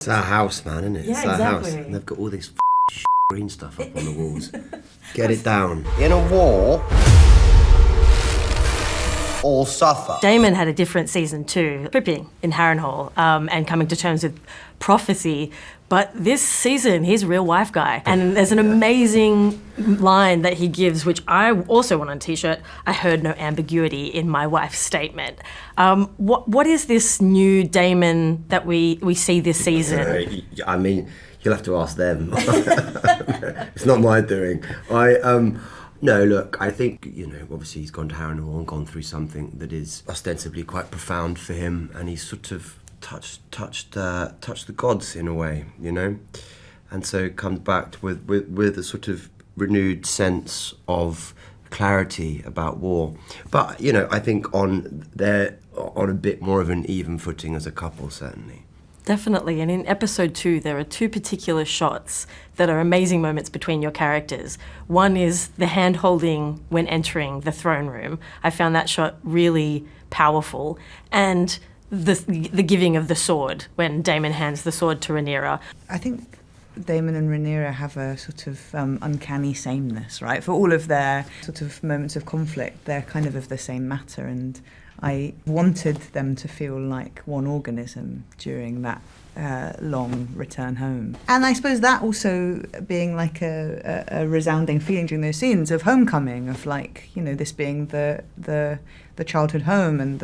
It's our house, man, isn't it? Yeah, it's our exactly. house. And they've got all this green stuff up on the walls. Get it down. In a war, all suffer. Daemon had a different season too, tripping in Harrenhal and coming to terms with prophecy. But this season, he's a real wife guy. And there's an amazing line that he gives, which I also want on a t-shirt. I heard no ambiguity in my wife's statement. What is this new Daemon that we see this season? I mean, you'll have to ask them. It's not my doing. No, look, I think, obviously he's gone to Harrenhal and gone through something that is ostensibly quite profound for him, and he's sort of touched the gods in a way, and so comes back with a sort of renewed sense of clarity about war. But I think they're on a bit more of an even footing as a couple, certainly. Definitely, and in episode 2, there are 2 particular shots that are amazing moments between your characters. One is the hand-holding when entering the throne room. I found that shot really powerful. And the giving of the sword, when Daemon hands the sword to Rhaenyra. I think Daemon and Rhaenyra have a sort of uncanny sameness, right? For all of their sort of moments of conflict, they're kind of the same matter, and I wanted them to feel like one organism during that long return home. And I suppose that also being like a resounding feeling during those scenes of homecoming, of this being the childhood home, and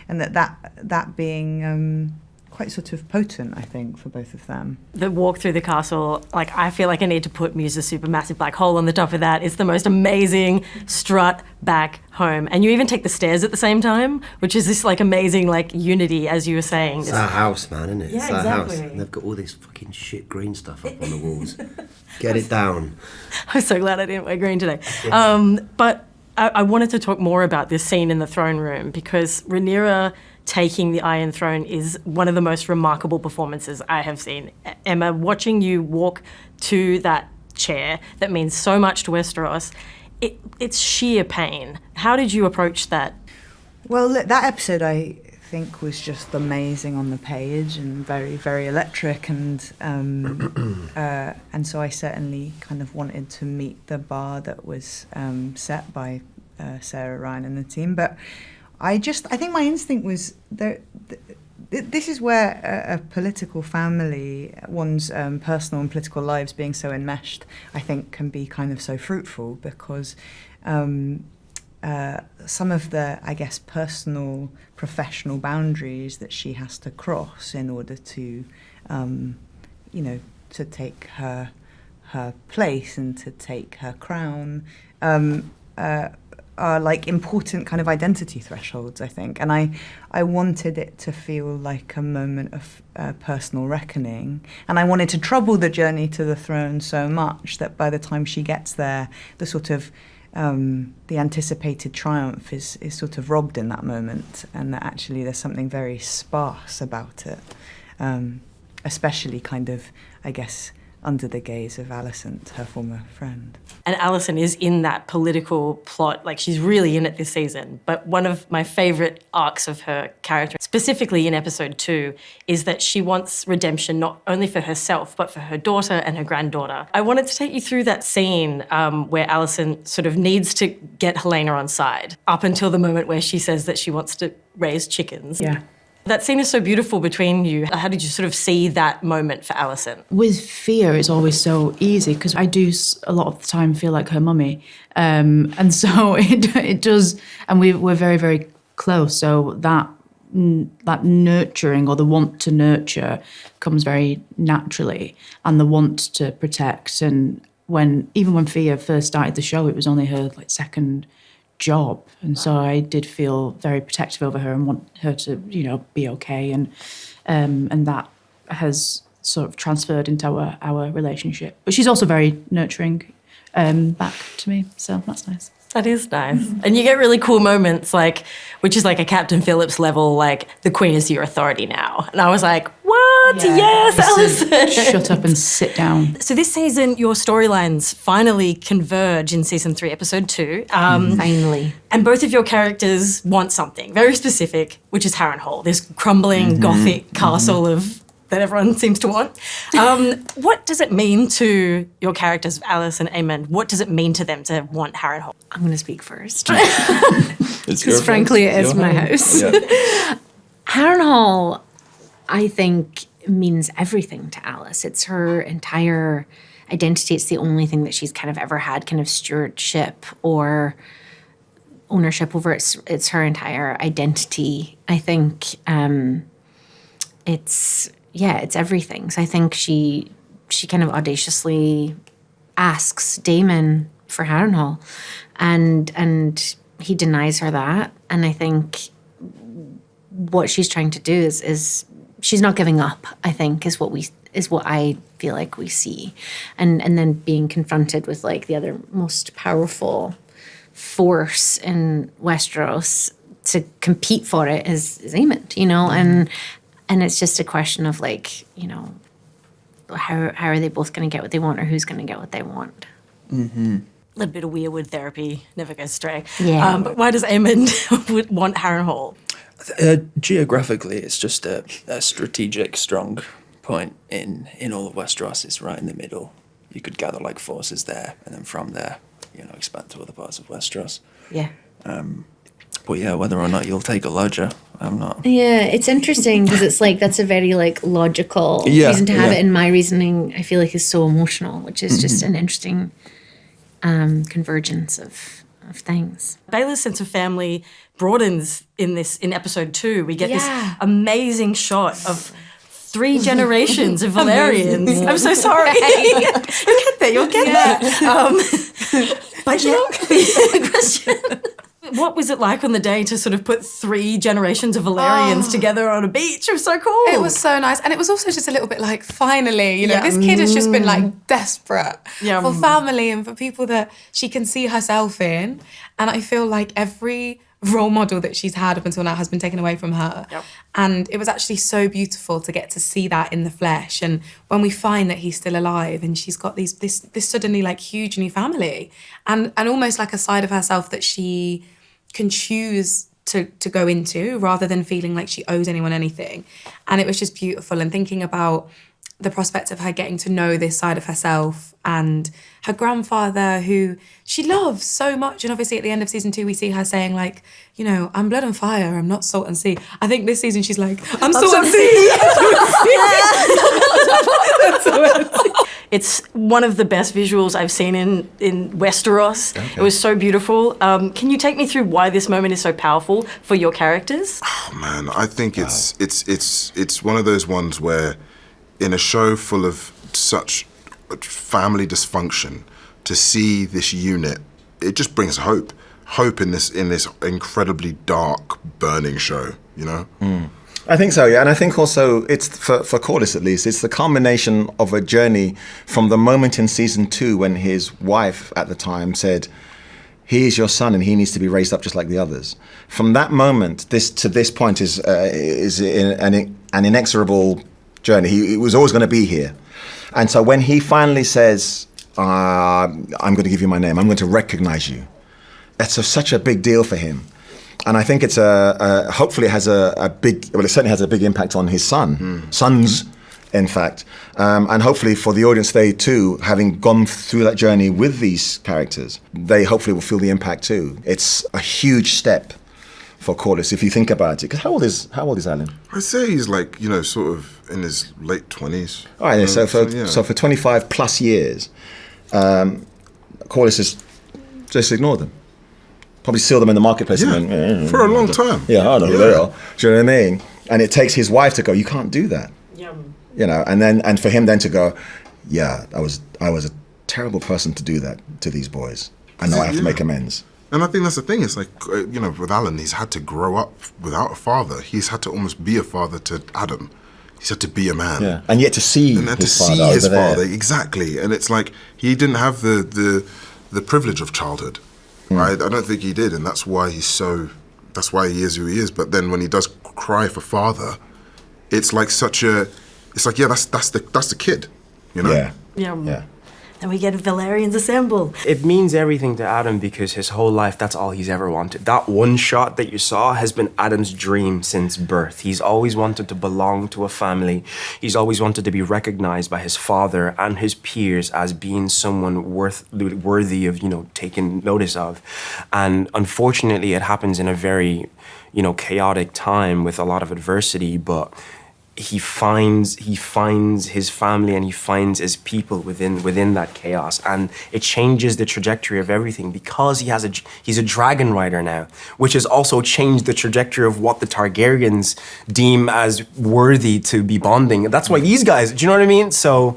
that being quite sort of potent, I think, for both of them. The walk through the castle, I feel like I need to put Muse's supermassive black hole on the top of that. It's the most amazing strut back home. And you even take the stairs at the same time, which is this amazing unity, as you were saying. It's our house, man, isn't it? Yeah, it's our exactly. house. And they've got all this fucking shit green stuff up on the walls. Get it down. I'm so glad I didn't wear green today. But I wanted to talk more about this scene in the throne room, because Rhaenyra taking the Iron Throne is one of the most remarkable performances I have seen. Emma, watching you walk to that chair that means so much to Westeros, it's sheer pain. How did you approach that? Well, that episode, I think, was just amazing on the page and very, very electric, and so I certainly kind of wanted to meet the bar that was set by Sarah, Ryan and the team. But I think my instinct was that this is where a political family, one's personal and political lives being so enmeshed, I think can be kind of so fruitful, because some of the, I guess, personal, professional boundaries that she has to cross in order to, to take her place and to take her crown, are important kind of identity thresholds, I think. And I wanted it to feel like a moment of personal reckoning. And I wanted to trouble the journey to the throne so much that by the time she gets there, the sort of the anticipated triumph is sort of robbed in that moment, and that actually there's something very sparse about it, especially kind of, I guess, under the gaze of Alicent, her former friend. And Alicent is in that political plot, she's really in it this season. But one of my favourite arcs of her character, specifically in episode 2, is that she wants redemption not only for herself, but for her daughter and her granddaughter. I wanted to take you through that scene where Alicent sort of needs to get Rhaenyra on side, up until the moment where she says that she wants to raise chickens. Yeah. That scene is so beautiful between you. How did you sort of see that moment for Alicent? With fear, it's always so easy, because I do a lot of the time feel like her mummy. And so it does, and we're very, very close. So that nurturing, or the want to nurture, comes very naturally, and the want to protect. And even when Fia first started the show, it was only her second job, and so I did feel very protective over her and want her to be okay, and that has sort of transferred into our relationship. But she's also very nurturing back to me, so that's nice. That is nice. And you get really cool moments, which is a Captain Phillips level, the Queen is your authority now. And I was like, what? Yes, Alicent. Shut up and sit down. So this season, your storylines finally converge in season 3, episode 2. Finally. And both of your characters want something very specific, which is Harrenhal, this crumbling Gothic castle of that everyone seems to want. What does it mean to your characters, Alice and Aemon? What does it mean to them to want Harrenhal? I'm going to speak first. It's Because frankly, it is my house. Yeah. Harrenhal, I think, means everything to Alice. It's her entire identity. It's the only thing that she's kind of ever had kind of stewardship or ownership over. It's her entire identity. I think it's everything. So I think she kind of audaciously asks Daemon for Harrenhal, and he denies her that. And I think what she's trying to do is she's not giving up, I think, is what I feel like we see. And then being confronted with like the other most powerful force in Westeros to compete for it is Aemon, you know, and it's just a question of like, you know, how are they both going to get what they want, or who's going to get what they want? A little bit of weirwood therapy never goes stray. Yeah. But why does Aemon want Harrenhal? Geographically, it's just a strategic, strong point in all of Westeros. It's right in the middle. You could gather like forces there, and then from there, you know, expand to other parts of Westeros. Yeah. But yeah, whether or not you'll take a lodger, I'm not. Yeah, it's interesting because it's like that's a very like logical reason to have it, and my reasoning I feel like is so emotional, which is just an interesting convergence of things. Baela's sense of family broadens in episode 2. We get this amazing shot of 3 generations of Valyrians. I'm so sorry. You'll get there. But yeah, question. What was it like on the day to sort of put 3 generations of Valyrians together on a beach? It was so cool. It was so nice. And it was also just a little bit like, finally, you know, this kid has just been like desperate for family and for people that she can see herself in. And I feel like every role model that she's had up until now has been taken away from her. Yep. And it was actually so beautiful to get to see that in the flesh. And when we find that he's still alive and she's got this suddenly like huge new family and almost like a side of herself that she can choose to go into rather than feeling like she owes anyone anything. And it was just beautiful. And thinking about the prospect of her getting to know this side of herself and her grandfather, who she loves so much. And obviously at the end of season 2, we see her saying like, you know, I'm blood and fire, I'm not salt and sea. I think this season she's like, I'm salt and sea. It's one of the best visuals I've seen in Westeros. Okay. It was so beautiful. Can you take me through why this moment is so powerful for your characters? Oh man, I think it's one of those ones where in a show full of such family dysfunction, to see this unit, it just brings hope. Hope in this incredibly dark, burning show, you know? I think so, yeah. And I think also it's, for Corlys at least, it's the culmination of a journey from the moment in season 2 when his wife at the time said, he is your son and he needs to be raised up just like the others. From that moment, this point is an inexorable journey. He was always going to be here. And so when he finally says, I'm going to give you my name, I'm going to recognize you, that's such a big deal for him. And I think it's hopefully it has it certainly has a big impact on his sons, in fact. And hopefully for the audience, they too, having gone through that journey with these characters, they hopefully will feel the impact too. It's a huge step for Corlys, if you think about it. Because how old is Alyn? I'd say he's like, you know, sort of in his late 20s. All right, so for 25 plus years, Corlys has just ignored them. Probably seal them in the marketplace. For a long time. Yeah, I know who they are. Do you know what I mean? And it takes his wife to go, you can't do that. You know, and for him then to go, yeah, I was a terrible person to do that to these boys. I know I have to make amends. And I think that's the thing. It's like, you know, with Alyn, he's had to grow up without a father. He's had to almost be a father to Adam. He's had to be a man. Yeah, and yet to see his father. Exactly. And it's like he didn't have the privilege of childhood, right? I don't think he did, and that's why he is who he is. But then when he does cry for father, it's like that's the kid, you know? Yeah. Then we get Valyrians assemble. It means everything to Adam because his whole life, that's all he's ever wanted. That one shot that you saw has been Adam's dream since birth. He's always wanted to belong to a family. He's always wanted to be recognized by his father and his peers as being someone worthy of, taking notice of. And unfortunately, it happens in a very, chaotic time with a lot of adversity, but he finds his family and he finds his people within that chaos, and it changes the trajectory of everything because he's a dragon rider now, which has also changed the trajectory of what the Targaryens deem as worthy to be bonding. That's why these guys, do you know what I mean? So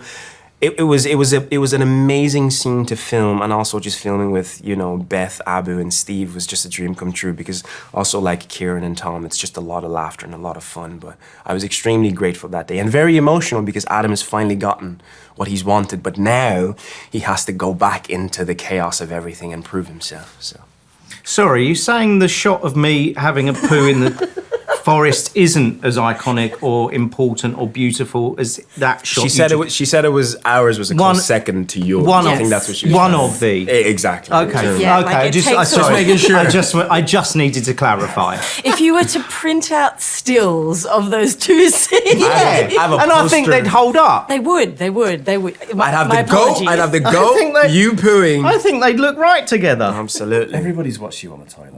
it was an amazing scene to film, and also just filming with Beth, Abu, and Steve was just a dream come true, because also like Kieran and Tom, it's just a lot of laughter and a lot of fun. But I was extremely grateful that day and very emotional because Adam has finally gotten what he's wanted, but now he has to go back into the chaos of everything and prove himself. So, sorry, you saying the shot of me having a poo in the forest isn't as iconic or important or beautiful as that shot? She said it was ours was a close second to yours. I think that's what she was one saying. of the exactly. Okay, Yeah, okay. like Just making sure. I just needed to clarify. If you were to print out stills of those two scenes, I have a and I think poster. they'd hold up. they would. I'd have My the goat. apologies. I'd have the I goat. think they- You pooing. I think they'd look right together. Absolutely. Everybody's watched you on the toilet.